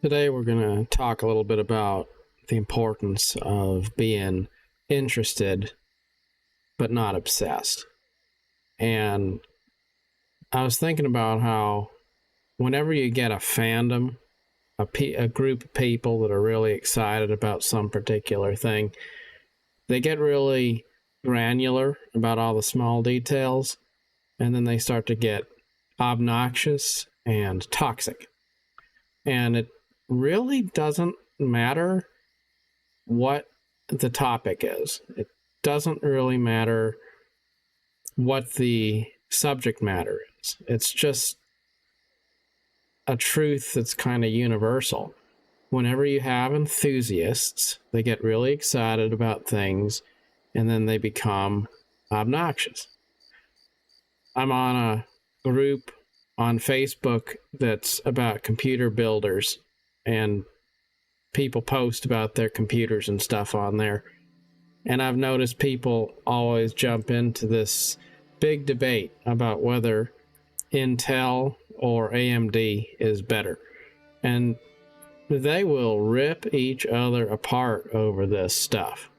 Today we're going to talk a little bit about the importance of being interested but not obsessed. And I was thinking about how whenever you get a fandom, a group of people that are really excited about some particular thing, they get really granular about all the small details, and then they start to get obnoxious and toxic. And it really doesn't matter what the topic is. It doesn't really matter what the subject matter is. It's just a truth that's kind of universal. Whenever you have enthusiasts, they get really excited about things and then they become obnoxious. I'm on a group on Facebook that's about computer builders, and people post about their computers and stuff on there. And I've noticed people always jump into this big debate about whether Intel or AMD is better. And they will rip each other apart over this stuff.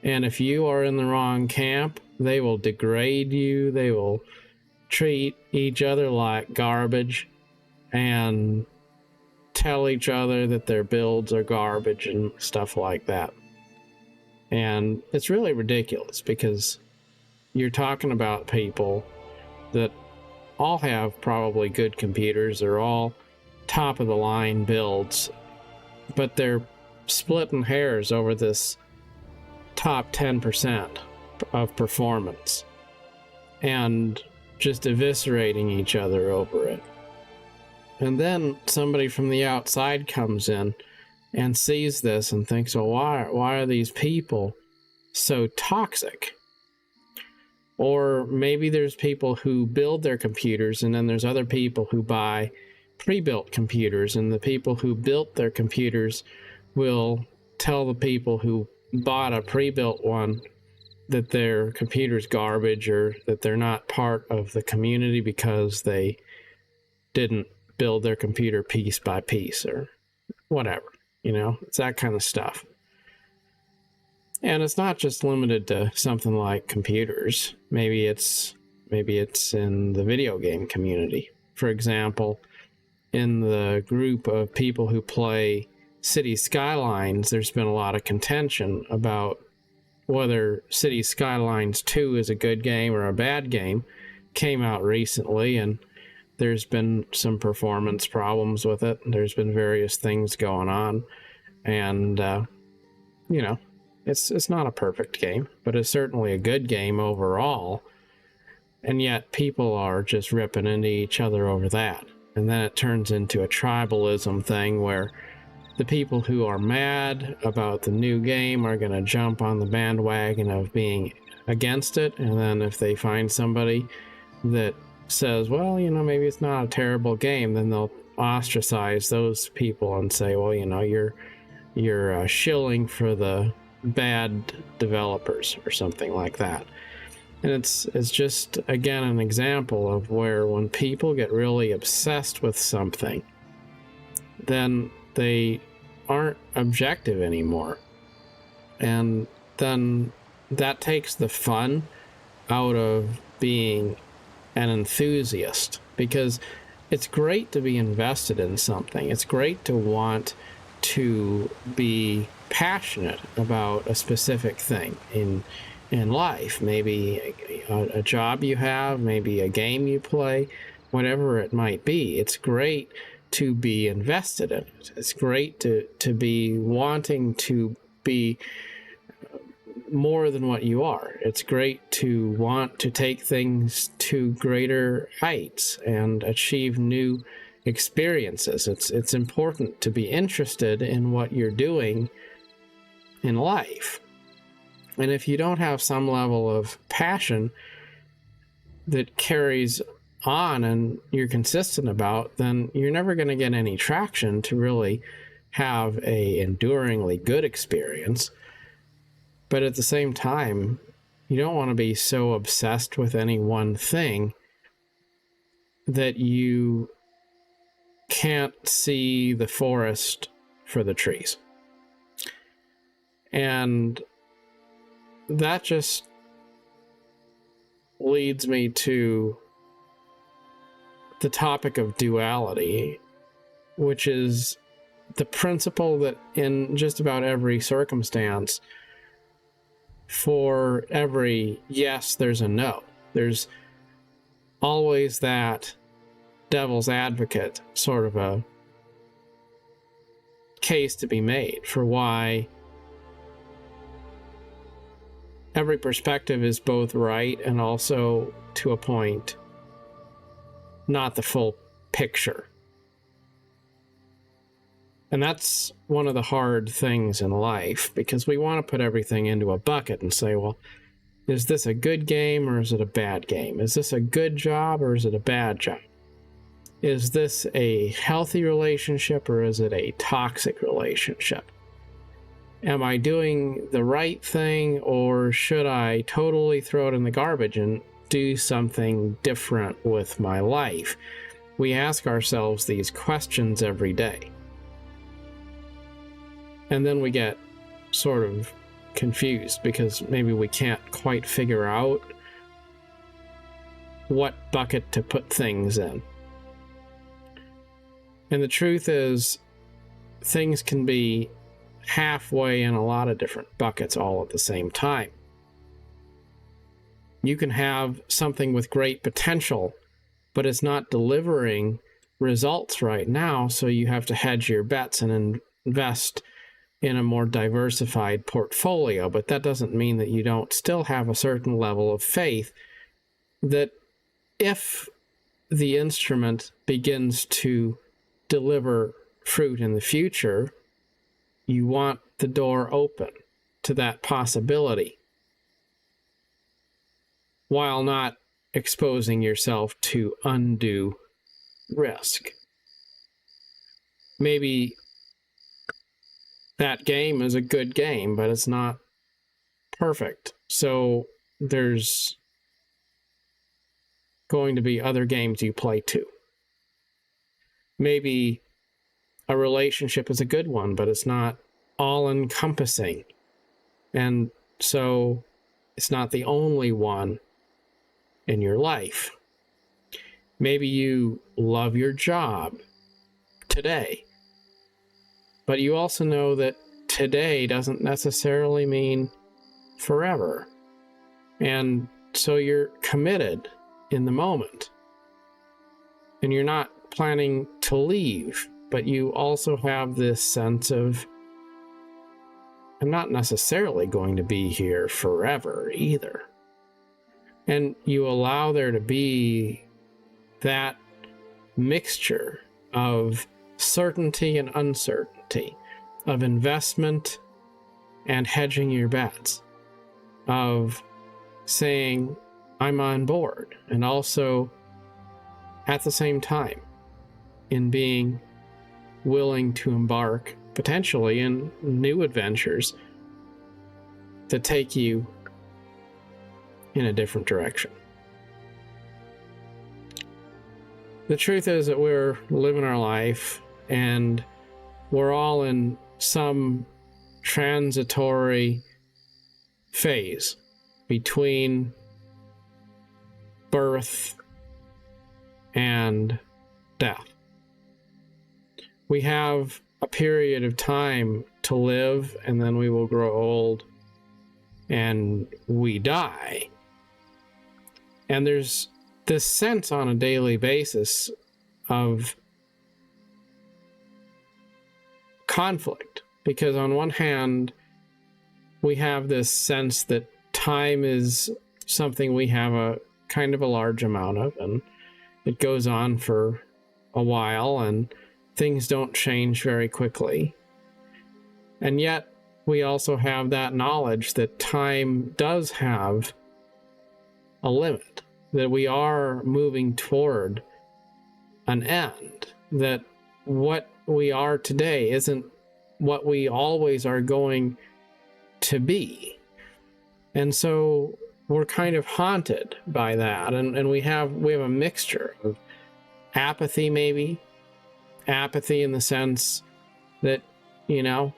And if you are in the wrong camp, they will degrade you. They will treat each other like garbage and tell each other that their builds are garbage and stuff like that. And it's really ridiculous because you're talking about people that all have probably good computers. They're all top of the line builds, but they're splitting hairs over this top 10% of performance and just eviscerating each other over it. And then somebody from the outside comes in and sees this and thinks, well, why are these people so toxic? Or maybe there's people who build their computers, and then there's other people who buy pre-built computers, and the people who built their computers will tell the people who bought a pre-built one that their computer's garbage, or that they're not part of the community because they didn't build their computer piece by piece or whatever. It's that kind of stuff. And it's not just limited to something like computers. Maybe it's in the video game community. For example, in the group of people who play City Skylines, there's been a lot of contention about whether City Skylines 2 is a good game or a bad game. Came out recently, and there's been some performance problems with it. There's been various things going on, and it's not a perfect game, but it's certainly a good game overall. And yet people are just ripping into each other over that, and then it turns into a tribalism thing where the people who are mad about the new game are going to jump on the bandwagon of being against it, and then if they find somebody that says, well, maybe it's not a terrible game, then they'll ostracize those people and say, well, you're shilling for the bad developers or something like that. And it's just, again, an example of where when people get really obsessed with something, then they aren't objective anymore. And then that takes the fun out of being an enthusiast, because it's great to be invested in something. It's great to want to be passionate about a specific thing in life. Maybe a job you have, maybe a game you play, whatever it might be. It's great to be invested in it. It's great to be wanting to be more than what you are. It's great to want to take things to greater heights and achieve new experiences. It's important to be interested in what you're doing in life. And if you don't have some level of passion that carries on and you're consistent about, then you're never going to get any traction to really have a enduringly good experience. But at the same time, you don't want to be so obsessed with any one thing that you can't see the forest for the trees. And that just leads me to the topic of duality, which is the principle that in just about every circumstance, for every yes, there's a no. There's always that devil's advocate sort of a case to be made for why every perspective is both right and also, to a point, not the full picture. And that's one of the hard things in life, because we want to put everything into a bucket and say, well, is this a good game or is it a bad game? Is this a good job or is it a bad job? Is this a healthy relationship or is it a toxic relationship? Am I doing the right thing, or should I totally throw it in the garbage and do something different with my life? We ask ourselves these questions every day. And then we get sort of confused because maybe we can't quite figure out what bucket to put things in. And the truth is, things can be halfway in a lot of different buckets all at the same time. You can have something with great potential, but it's not delivering results right now, so you have to hedge your bets and invest in a more diversified portfolio. But that doesn't mean that you don't still have a certain level of faith that if the instrument begins to deliver fruit in the future, you want the door open to that possibility, while not exposing yourself to undue risk. Maybe that game is a good game, but it's not perfect. So there's going to be other games you play too. Maybe a relationship is a good one, but it's not all-encompassing. And so it's not the only one in your life. Maybe you love your job today, but you also know that today doesn't necessarily mean forever. And so you're committed in the moment. And you're not planning to leave, but you also have this sense of, I'm not necessarily going to be here forever either. And you allow there to be that mixture of certainty and uncertainty, of investment and hedging your bets, of saying, I'm on board, and also at the same time in being willing to embark potentially in new adventures that take you in a different direction. The truth is that we're living our life and we're all in some transitory phase between birth and death. We have a period of time to live, and then we will grow old and we die. And there's this sense on a daily basis of conflict, because on one hand, we have this sense that time is something we have a kind of a large amount of, and it goes on for a while, and things don't change very quickly. And yet, we also have that knowledge that time does have a limit, that we are moving toward an end, that what we are today isn't what we always are going to be. And so we're kind of haunted by that, and we have a mixture of apathy maybe, apathy in the sense that, you know,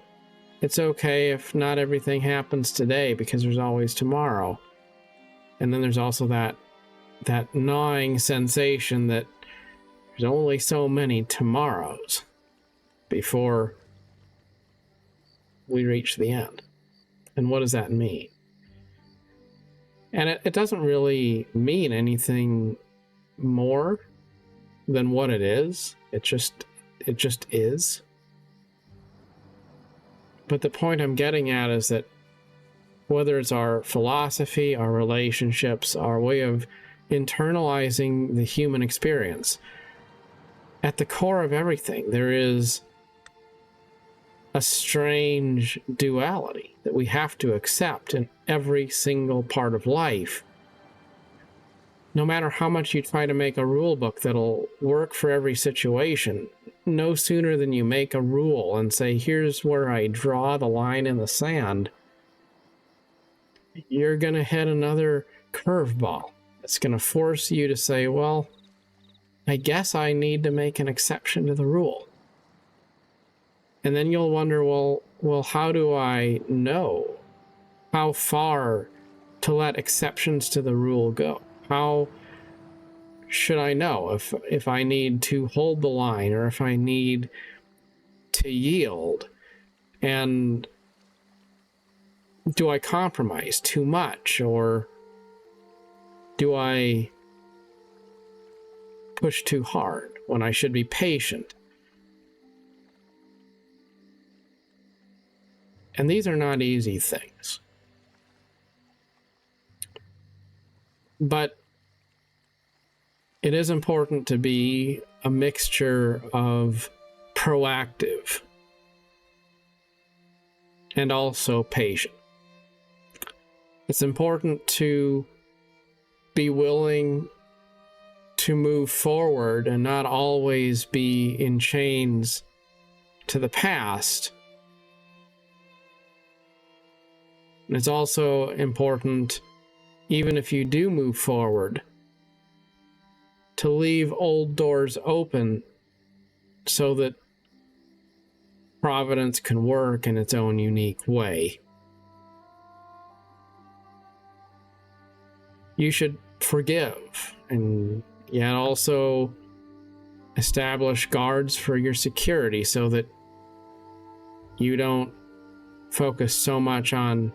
it's okay if not everything happens today because there's always tomorrow. And then there's also that gnawing sensation that there's only so many tomorrows before we reach the end. And what does that mean? And it doesn't really mean anything more than what it is. It just is. But the point I'm getting at is that whether it's our philosophy, our relationships, our way of internalizing the human experience, at the core of everything, there is a strange duality that we have to accept in every single part of life. No matter how much you try to make a rule book that'll work for every situation, no sooner than you make a rule and say, here's where I draw the line in the sand, you're going to hit another curveball. It's going to force you to say, well, I guess I need to make an exception to the rule. And then you'll wonder, well, how do I know how far to let exceptions to the rule go? How should I know if I need to hold the line or if I need to yield? And do I compromise too much, or do I push too hard when I should be patient? And these are not easy things. But it is important to be a mixture of proactive and also patient. It's important to be willing to move forward and not always be in chains to the past. And it's also important, even if you do move forward, to leave old doors open so that Providence can work in its own unique way. You should forgive and yet also establish guards for your security so that you don't focus so much on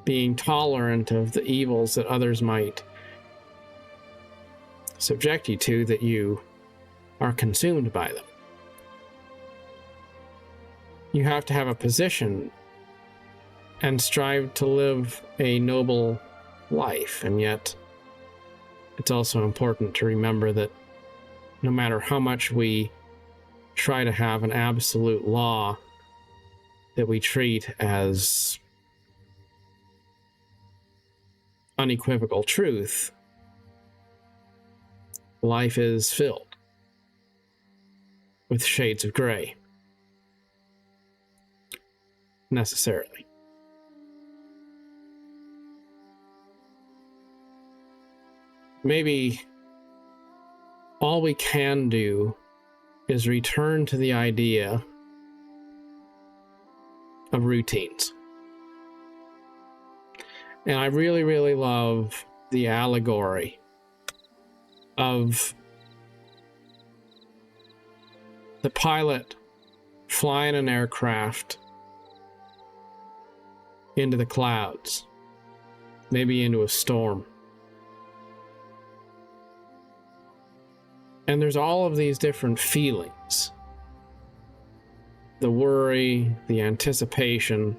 being tolerant of the evils that others might subject you to, that you are consumed by them. You have to have a position and strive to live a noble life, and yet it's also important to remember that no matter how much we try to have an absolute law that we treat as unequivocal truth, life is filled with shades of gray, necessarily. Maybe all we can do is return to the idea of routines. And I really, really love the allegory of the pilot flying an aircraft into the clouds, maybe into a storm. And there's all of these different feelings. The worry, the anticipation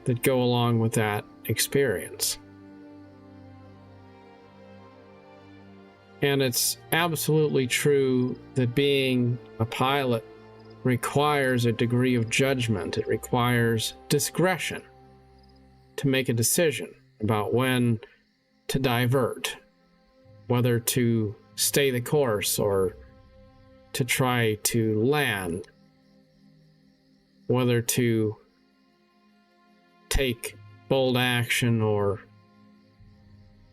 that go along with that experience. And it's absolutely true that being a pilot requires a degree of judgment. It requires discretion to make a decision about when to divert, whether to stay the course or to try to land, whether to take bold action or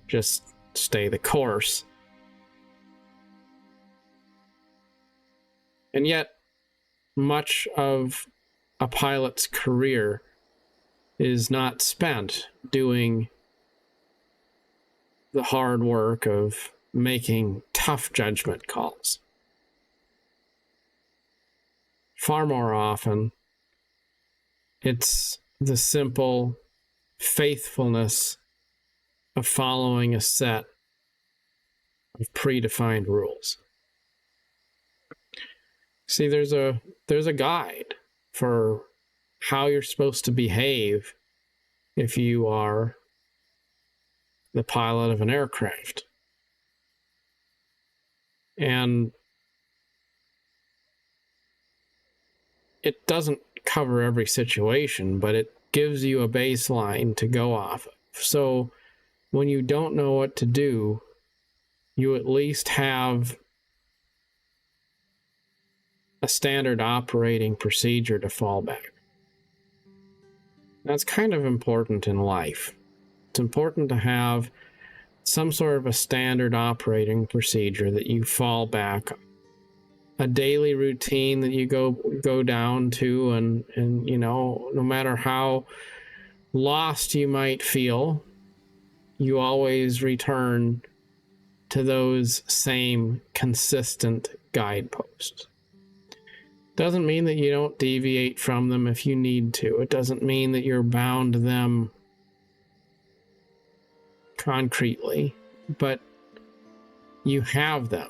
just stay the course. And yet, much of a pilot's career is not spent doing the hard work of making tough judgment calls. Far more often, it's the simple faithfulness of following a set of predefined rules. See, there's a guide for how you're supposed to behave if you are the pilot of an aircraft. And it doesn't cover every situation, but it gives you a baseline to go off of. So when you don't know what to do, you at least have a standard operating procedure to fall back. That's kind of important in life. It's important to have some sort of a standard operating procedure that you fall back on. A daily routine that you go down to, and you know, no matter how lost you might feel, you always return to those same consistent guideposts. Doesn't mean that you don't deviate from them if you need to. It doesn't mean that you're bound to them concretely, but you have them.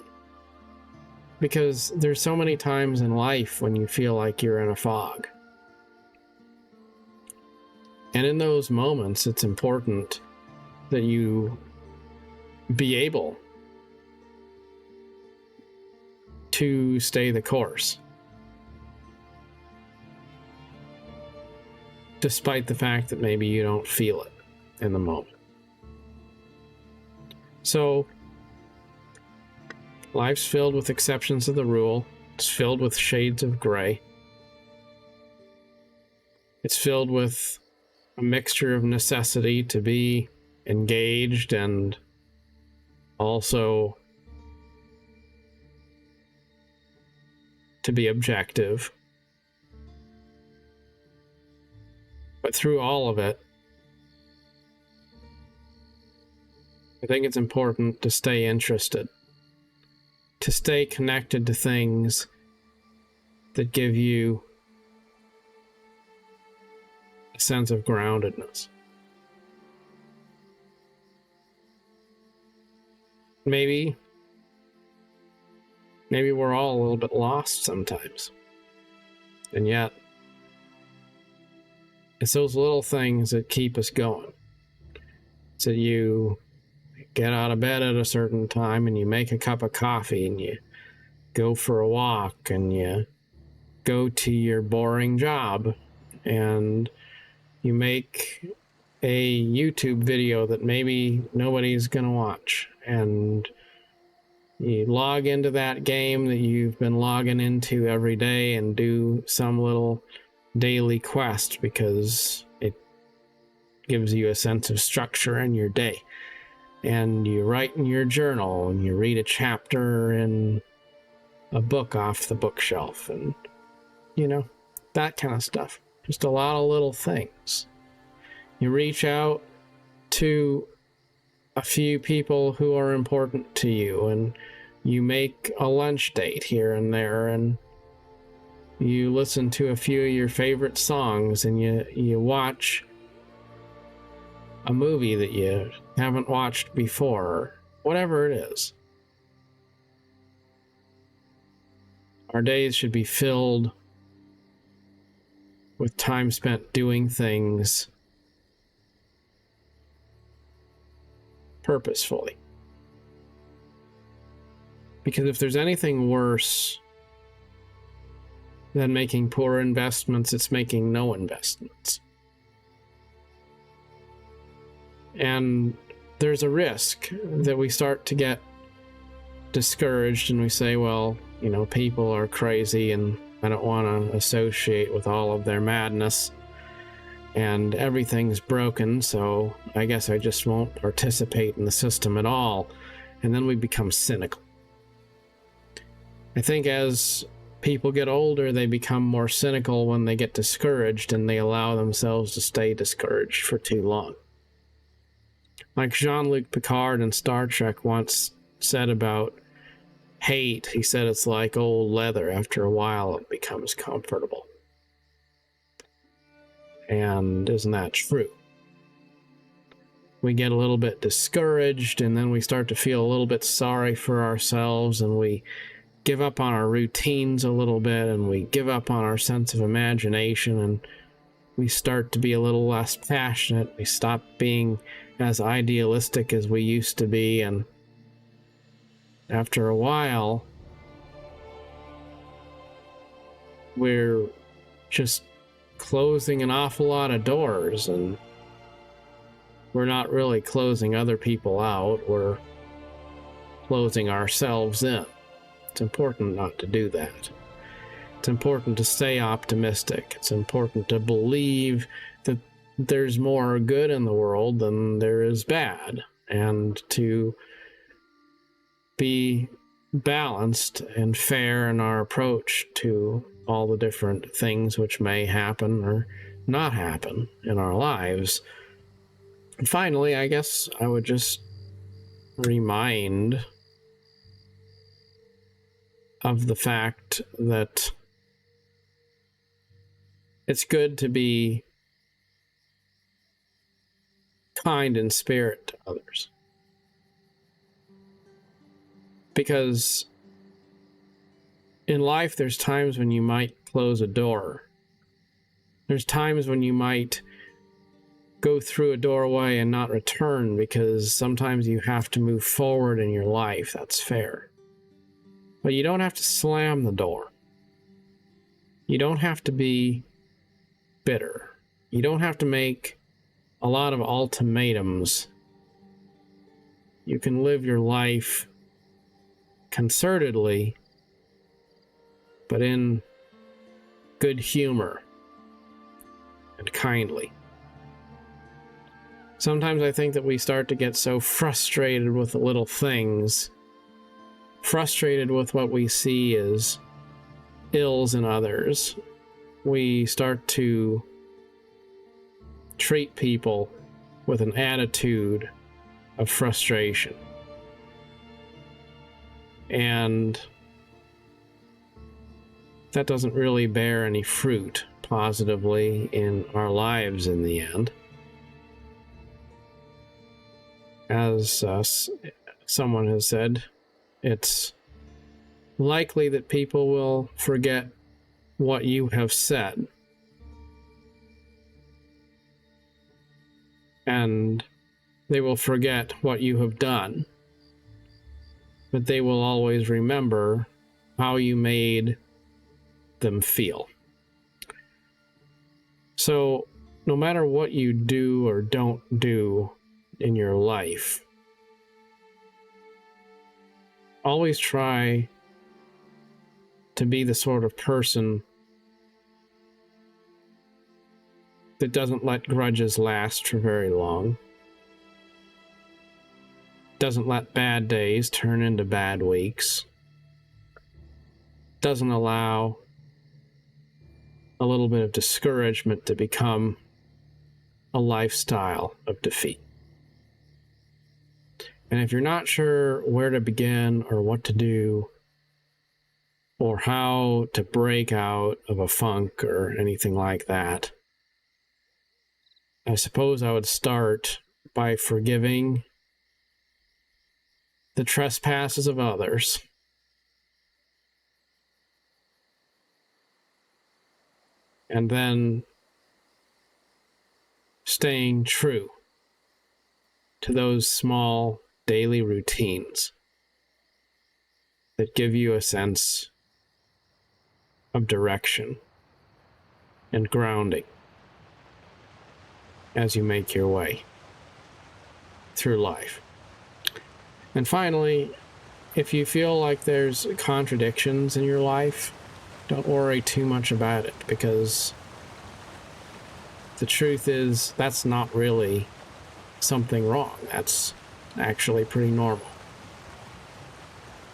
Because there's so many times in life when you feel like you're in a fog. And in those moments, it's important that you be able to stay the course, despite the fact that maybe you don't feel it in the moment. So, life's filled with exceptions to the rule. It's filled with shades of gray. It's filled with a mixture of necessity to be engaged and also to be objective. But through all of it, I think it's important to stay interested, to stay connected to things that give you a sense of groundedness. Maybe we're all a little bit lost sometimes. And yet, it's those little things that keep us going. So you get out of bed at a certain time and you make a cup of coffee and you go for a walk and you go to your boring job and you make a YouTube video that maybe nobody's going to watch, and you log into that game that you've been logging into every day and do some little daily quest because it gives you a sense of structure in your day. And you write in your journal and you read a chapter in a book off the bookshelf, and you know, that kind of stuff. Just a lot of little things. You reach out to a few people who are important to you, and you make a lunch date here and there, and you listen to a few of your favorite songs, and you watch a movie that you haven't watched before, whatever it is. Our days should be filled with time spent doing things purposefully. Because if there's anything worse than making poor investments, it's making no investments. And there's a risk that we start to get discouraged and we say, well, you know, people are crazy and I don't want to associate with all of their madness, and everything's broken, so I guess I just won't participate in the system at all. And then we become cynical. I think as people get older, they become more cynical when they get discouraged, and they allow themselves to stay discouraged for too long. Like Jean-Luc Picard in Star Trek once said about hate, he said it's like old leather. After a while, it becomes comfortable. And isn't that true? We get a little bit discouraged, and then we start to feel a little bit sorry for ourselves, and we give up on our routines a little bit, and we give up on our sense of imagination, and we start to be a little less passionate. We stop being as idealistic as we used to be, and after a while, we're just closing an awful lot of doors, and we're not really closing other people out, we're closing ourselves in. It's important not to do that. It's important to stay optimistic. It's important to believe that there's more good in the world than there is bad, and to be balanced and fair in our approach to all the different things which may happen or not happen in our lives. And finally, I guess I would just remind of the fact that it's good to be kind in spirit to others. Because in life, there's times when you might close a door. There's times when you might go through a doorway and not return, because sometimes you have to move forward in your life. That's fair. But you don't have to slam the door. You don't have to be bitter. You don't have to make a lot of ultimatums. You can live your life concertedly, but in good humor and kindly. Sometimes I think that we start to get so frustrated with the little things, frustrated with what we see as ills in others. We start to treat people with an attitude of frustration. And that doesn't really bear any fruit positively in our lives in the end. As someone has said, it's likely that people will forget what you have said, and they will forget what you have done, but they will always remember how you made them feel. So no matter what you do or don't do in your life, always try to be the sort of person that doesn't let grudges last for very long, doesn't let bad days turn into bad weeks, doesn't allow a little bit of discouragement to become a lifestyle of defeat. And if you're not sure where to begin or what to do or how to break out of a funk or anything like that, I suppose I would start by forgiving the trespasses of others, and then staying true to those small daily routines that give you a sense of direction and grounding as you make your way through life. And finally, if you feel like there's contradictions in your life, don't worry too much about it, because the truth is that's not really something wrong. That's actually pretty normal.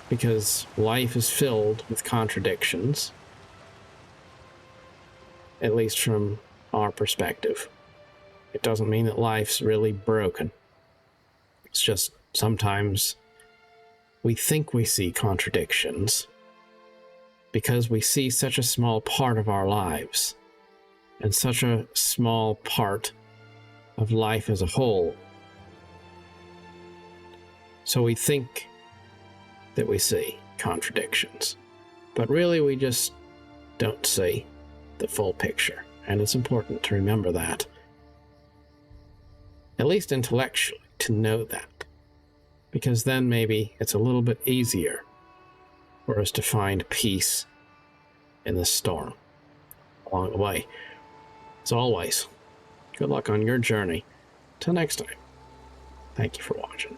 because life is filled with contradictions, at least from our perspective. It doesn't mean that life's really broken. It's just sometimes we think we see contradictions because we see such a small part of our lives and such a small part of life as a whole. So we think that we see contradictions, but really we just don't see the full picture. And it's important to remember that, at least intellectually, to know that, because then maybe it's a little bit easier for us to find peace in the storm along the way. As always, good luck on your journey. Till next time, thank you for watching.